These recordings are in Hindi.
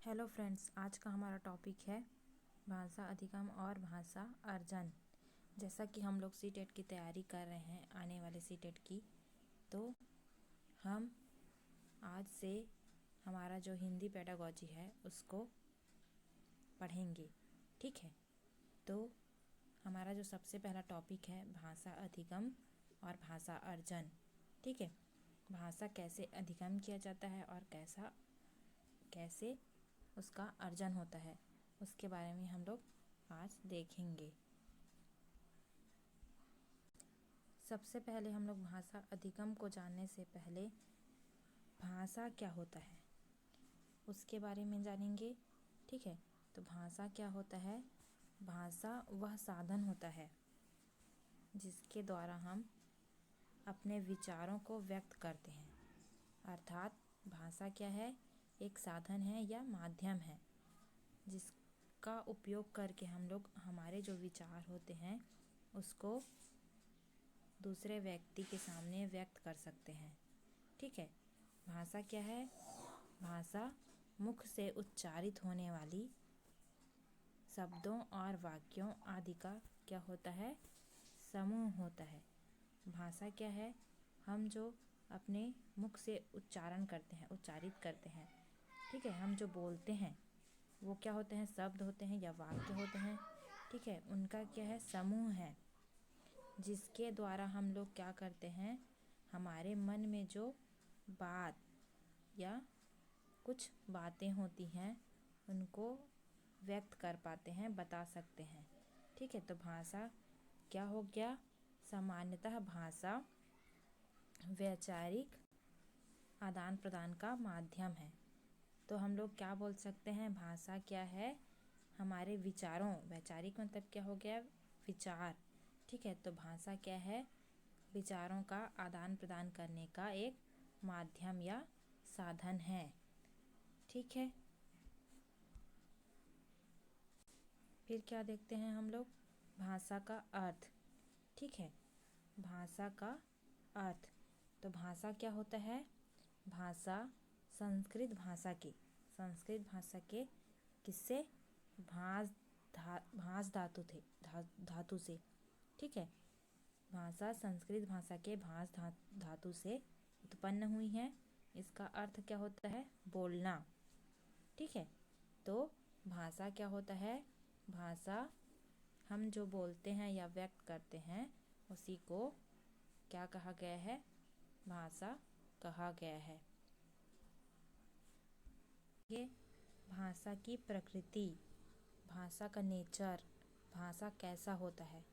हेलो फ्रेंड्स, आज का हमारा टॉपिक है भाषा अधिगम और भाषा अर्जन। जैसा कि हम लोग सीटेट की तैयारी कर रहे हैं, आने वाले सीटेट की, तो हम आज से हमारा जो हिंदी पेडागोजी है उसको पढ़ेंगे। ठीक है, तो हमारा जो सबसे पहला टॉपिक है भाषा अधिगम और भाषा अर्जन। ठीक है, भाषा कैसे अधिगम किया जाता है और कैसे उसका अर्जन होता है, उसके बारे में हम लोग आज देखेंगे। सबसे पहले हम लोग भाषा अधिगम को जानने से पहले भाषा क्या होता है उसके बारे में जानेंगे। ठीक है, तो भाषा क्या होता है? भाषा वह साधन होता है जिसके द्वारा हम अपने विचारों को व्यक्त करते हैं। अर्थात भाषा क्या है? एक साधन है या माध्यम है जिसका उपयोग करके हम लोग हमारे जो विचार होते हैं उसको दूसरे व्यक्ति के सामने व्यक्त कर सकते हैं। ठीक है, भाषा क्या है? भाषा मुख से उच्चारित होने वाली शब्दों और वाक्यों आदि का क्या होता है? समूह होता है। भाषा क्या है? हम जो अपने मुख से उच्चारित करते हैं। ठीक है, हम जो बोलते हैं वो क्या होते हैं? शब्द होते हैं या वाक्य होते हैं। ठीक है, उनका क्या है? समूह है, जिसके द्वारा हम लोग क्या करते हैं? हमारे मन में जो बात या कुछ बातें होती हैं उनको व्यक्त कर पाते हैं, बता सकते हैं। ठीक है, तो भाषा क्या हो गया? सामान्यतः भाषा वैचारिक आदान प्रदान का माध्यम है। तो हम लोग क्या बोल सकते हैं? भाषा क्या है? हमारे विचारों, वैचारिक मतलब क्या हो गया? विचार। ठीक है, तो भाषा क्या है? विचारों का आदान प्रदान करने का एक माध्यम या साधन है। ठीक है, फिर क्या देखते हैं हम लोग? भाषा का अर्थ। ठीक है, भाषा का अर्थ। तो भाषा क्या होता है? भाषा संस्कृत भाषा के किससे? भाष धातु से। ठीक है, भाषा संस्कृत भाषा के धातु से उत्पन्न हुई है। इसका अर्थ क्या होता है? बोलना। ठीक है, तो भाषा क्या होता है? भाषा हम जो बोलते हैं या व्यक्त करते हैं उसी को क्या कहा गया है? भाषा कहा गया है। ये भाषा की प्रकृति, भाषा का नेचर, भाषा कैसा होता है।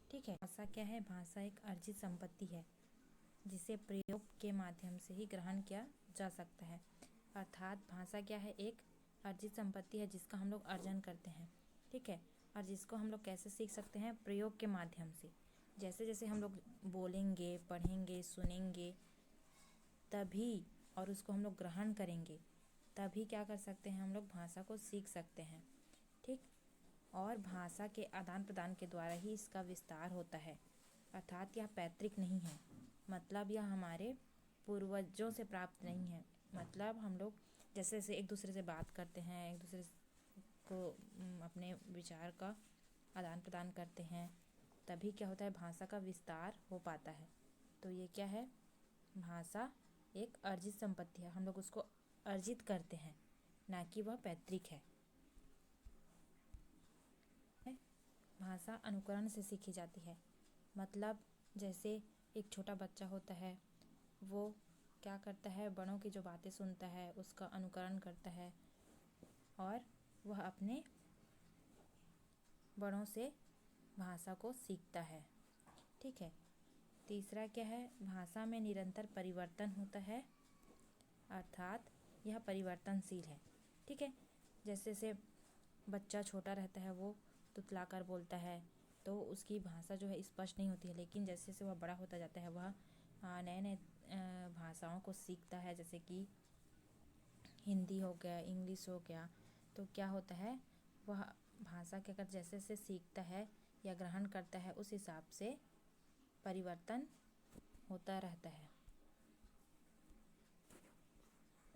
ठीक है, भाषा क्या है? भाषा एक अर्जित संपत्ति है जिसे प्रयोग के माध्यम से ही ग्रहण किया जा सकता है। अर्थात भाषा क्या है? एक अर्जित संपत्ति है जिसका हम लोग अर्जन करते हैं। ठीक है, और जिसको हम लोग कैसे सीख सकते हैं? प्रयोग के माध्यम से। जैसे जैसे हम लोग बोलेंगे, पढ़ेंगे, सुनेंगे तभी, और उसको हम लोग ग्रहण करेंगे तभी क्या कर सकते हैं? हम लोग भाषा को सीख सकते हैं। ठीक, और भाषा के आदान प्रदान के द्वारा ही इसका विस्तार होता है। अर्थात यह पैतृक नहीं है, मतलब यह हमारे पूर्वजों से प्राप्त नहीं है। मतलब हम लोग जैसे जैसे एक दूसरे से बात करते हैं, एक दूसरे को अपने विचार का आदान प्रदान करते हैं, तभी क्या होता है? भाषा का विस्तार हो पाता है। तो ये क्या है? भाषा एक अर्जित संपत्ति है, हम लोग उसको अर्जित करते हैं, ना कि वह पैतृक है। भाषा अनुकरण से सीखी जाती है। मतलब जैसे एक छोटा बच्चा होता है, वो क्या करता है? बड़ों की जो बातें सुनता है उसका अनुकरण करता है और वह अपने बड़ों से भाषा को सीखता है। ठीक है, तीसरा क्या है? भाषा में निरंतर परिवर्तन होता है, अर्थात यह परिवर्तनशील है। ठीक है, जैसे जैसे बच्चा छोटा रहता है वो तुतलाकर बोलता है तो उसकी भाषा जो है स्पष्ट नहीं होती है, लेकिन जैसे जैसे वह बड़ा होता जाता है वह नए नए भाषाओं को सीखता है, जैसे कि हिंदी हो गया, इंग्लिश हो गया। तो क्या होता है? वह भाषा के अगर जैसे जैसे सीखता है या ग्रहण करता है उस हिसाब से परिवर्तन होता रहता है।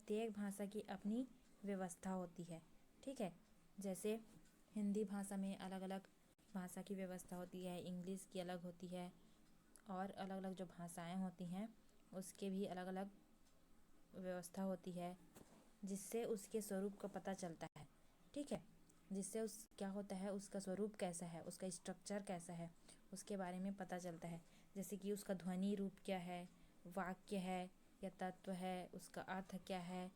प्रत्येक भाषा की अपनी व्यवस्था होती है। ठीक है, जैसे हिंदी भाषा में अलग अलग भाषा की व्यवस्था होती है, इंग्लिश की अलग होती है, और अलग अलग जो भाषाएं होती हैं उसके भी अलग अलग व्यवस्था होती है, जिससे उसके स्वरूप का पता चलता है। ठीक है, जिससे उस क्या होता है, उसका स्वरूप कैसा है, उसका स्ट्रक्चर कैसा है, उसके बारे में पता चलता है। जैसे कि उसका ध्वनि रूप क्या है, वाक्य है या तत्व है, उसका अर्थ क्या है,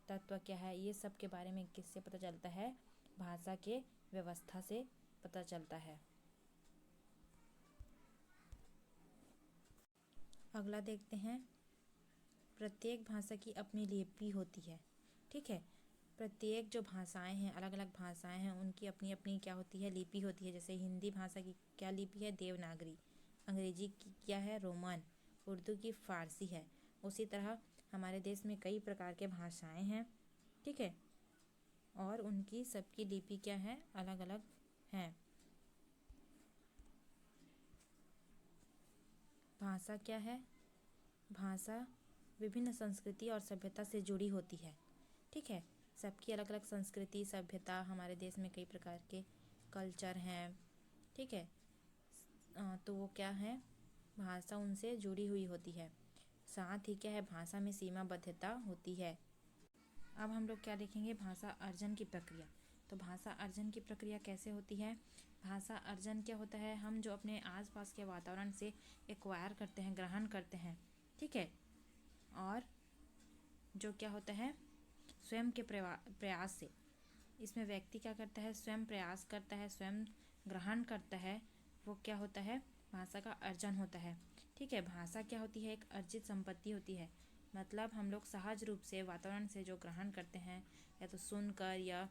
तत्व क्या है, ये सब के बारे में किससे पता चलता है? भाषा के व्यवस्था से पता चलता है। अगला देखते हैं, प्रत्येक भाषा की अपनी लिपि होती है। ठीक है, प्रत्येक जो भाषाएं हैं, अलग अलग भाषाएं हैं, उनकी अपनी अपनी क्या होती है? लिपि होती है। जैसे हिंदी भाषा की क्या लिपि है? देवनागरी। अंग्रेजी की क्या है? रोमन। उर्दू की फारसी है। उसी तरह हमारे देश में कई प्रकार के भाषाएं हैं। ठीक है, और उनकी सबकी लिपि क्या है? अलग अलग हैं। भाषा क्या है? भाषा विभिन्न संस्कृति और सभ्यता से जुड़ी होती है। ठीक है, सबकी अलग अलग संस्कृति सभ्यता, हमारे देश में कई प्रकार के कल्चर हैं। ठीक है, तो वो क्या है? भाषा उनसे जुड़ी हुई होती है। साथ ही क्या है? भाषा में सीमाबद्धता होती है। अब हम लोग क्या देखेंगे? भाषा अर्जन की प्रक्रिया। तो भाषा अर्जन की प्रक्रिया कैसे होती है? भाषा अर्जन क्या होता है? हम जो अपने आसपास के वातावरण से एक्वायर करते हैं, ग्रहण करते हैं। ठीक है, और जो क्या होता है? स्वयं के प्रयास से, इसमें व्यक्ति क्या करता है? स्वयं प्रयास करता है, स्वयं ग्रहण करता है, वो क्या होता है? भाषा का अर्जन होता है। ठीक है, भाषा क्या होती है? एक अर्जित संपत्ति होती है। मतलब हम लोग सहज रूप से वातावरण से जो ग्रहण करते हैं, या तो सुनकर या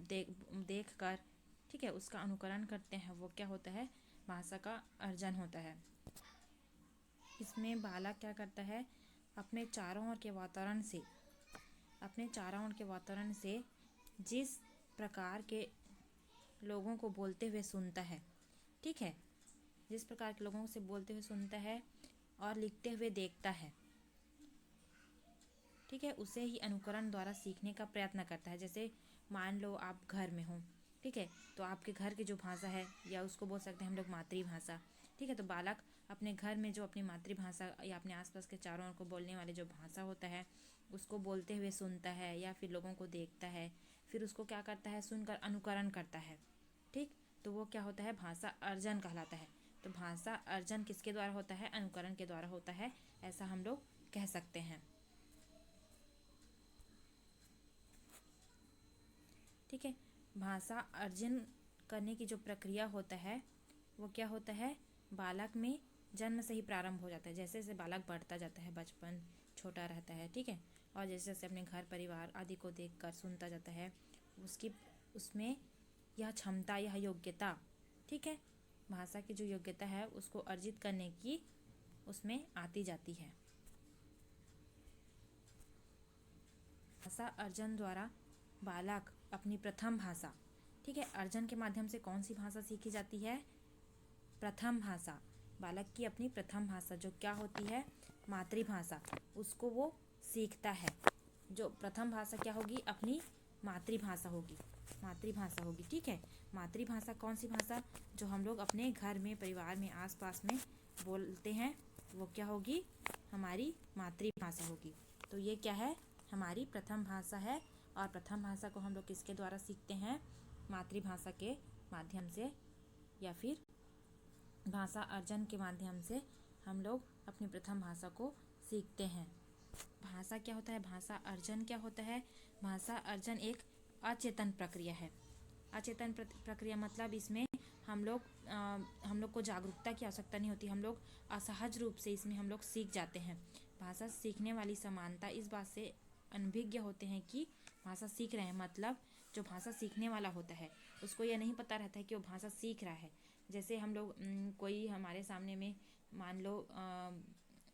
देख कर, ठीक है, उसका अनुकरण करते हैं, वो क्या होता है? भाषा का अर्जन होता है। इसमें बालक क्या करता है? अपने चारों ओर के वातावरण से जिस प्रकार के लोगों को बोलते हुए सुनता है। ठीक है, जिस प्रकार के लोगों से बोलते हुए सुनता है और लिखते हुए देखता है, ठीक है, उसे ही अनुकरण द्वारा सीखने का प्रयत्न करता है। जैसे मान लो आप घर में हो, ठीक है, तो आपके घर की जो भाषा है, या उसको बोल सकते हैं हम लोग मातृभाषा। ठीक है, तो बालक अपने घर में जो अपनी मातृभाषा या अपने आसपास के चारों ओर को बोलने वाले जो भाषा होता है, उसको बोलते हुए सुनता है या फिर लोगों को देखता है, फिर उसको क्या करता है? सुनकर अनुकरण करता है। ठीक, तो वो क्या होता है? भाषा अर्जन कहलाता है। तो भाषा अर्जन किसके द्वारा होता है? अनुकरण के द्वारा होता है, ऐसा हम लोग कह सकते हैं। ठीक है, भाषा अर्जन करने की जो प्रक्रिया होता है, वो क्या होता है? बालक में जन्म से ही प्रारंभ हो जाता है। जैसे जैसे बालक बढ़ता जाता है, बचपन छोटा रहता है, ठीक है, और जैसे जैसे अपने घर परिवार आदि को देखकर सुनता जाता है, उसमें यह क्षमता, यह योग्यता, ठीक है, भाषा की जो योग्यता है उसको अर्जित करने की उसमें आती जाती है। भाषा अर्जन द्वारा बालक अपनी प्रथम भाषा, ठीक है, अर्जन के माध्यम से कौन सी भाषा सीखी जाती है? प्रथम भाषा। बालक की अपनी प्रथम भाषा जो क्या होती है? मातृभाषा, उसको वो सीखता है। जो प्रथम भाषा क्या होगी? अपनी मातृभाषा होगी। मातृभाषा होगी, ठीक है। मातृभाषा कौन सी भाषा? जो हम लोग अपने घर में, परिवार में, आसपास में बोलते हैं, वो क्या होगी? हमारी मातृभाषा होगी। तो ये क्या है? हमारी प्रथम भाषा है। और प्रथम भाषा को हम लोग किसके द्वारा सीखते हैं? मातृभाषा के माध्यम से, या फिर भाषा अर्जन के माध्यम से हम लोग अपनी प्रथम भाषा को सीखते हैं। भाषा क्या होता है? भाषा अर्जन क्या होता है? भाषा अर्जन एक अचेतन प्रक्रिया है। अचेतन प्रक्रिया मतलब इसमें हम लोग को जागरूकता की आवश्यकता नहीं होती। हम लोग असहज रूप से इसमें हम लोग सीख जाते हैं। भाषा सीखने वाली समानता इस बात से अनभिज्ञ होते हैं कि भाषा सीख रहे हैं, मतलब जो भाषा सीखने वाला होता है उसको यह नहीं पता रहता है कि वो भाषा सीख रहा है। जैसे हम लोग कोई हमारे सामने में मान लो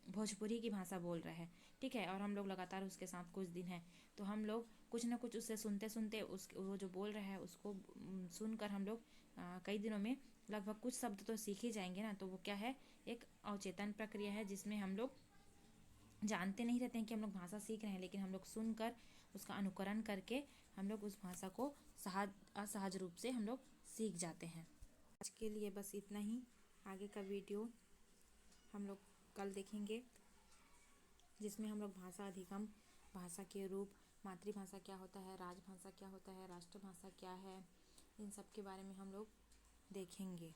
भोजपुरी की भाषा बोल रहा है, ठीक है, और हम लोग लगातार उसके साथ कुछ दिन हैं, तो हम लोग कुछ ना कुछ उससे सुनते सुनते वो जो बोल रहा है उसको सुनकर हम लोग कई दिनों में लगभग कुछ शब्द तो सीख ही जाएंगे ना। तो वो क्या है? एक अवचेतन प्रक्रिया है, जिसमें हम लोग जानते नहीं रहते हैं कि हम लोग भाषा सीख रहे हैं, लेकिन हम लोग सुनकर उसका अनुकरण करके हम लोग उस भाषा को असहज रूप से हम लोग सीख जाते हैं। आज के लिए बस इतना ही। आगे का वीडियो हम लोग कल देखेंगे, जिसमें हम लोग भाषा अधिगम, भाषा के रूप, मातृभाषा क्या होता है, राजभाषा क्या होता है, राष्ट्रभाषा क्या है, इन सब के बारे में हम लोग देखेंगे।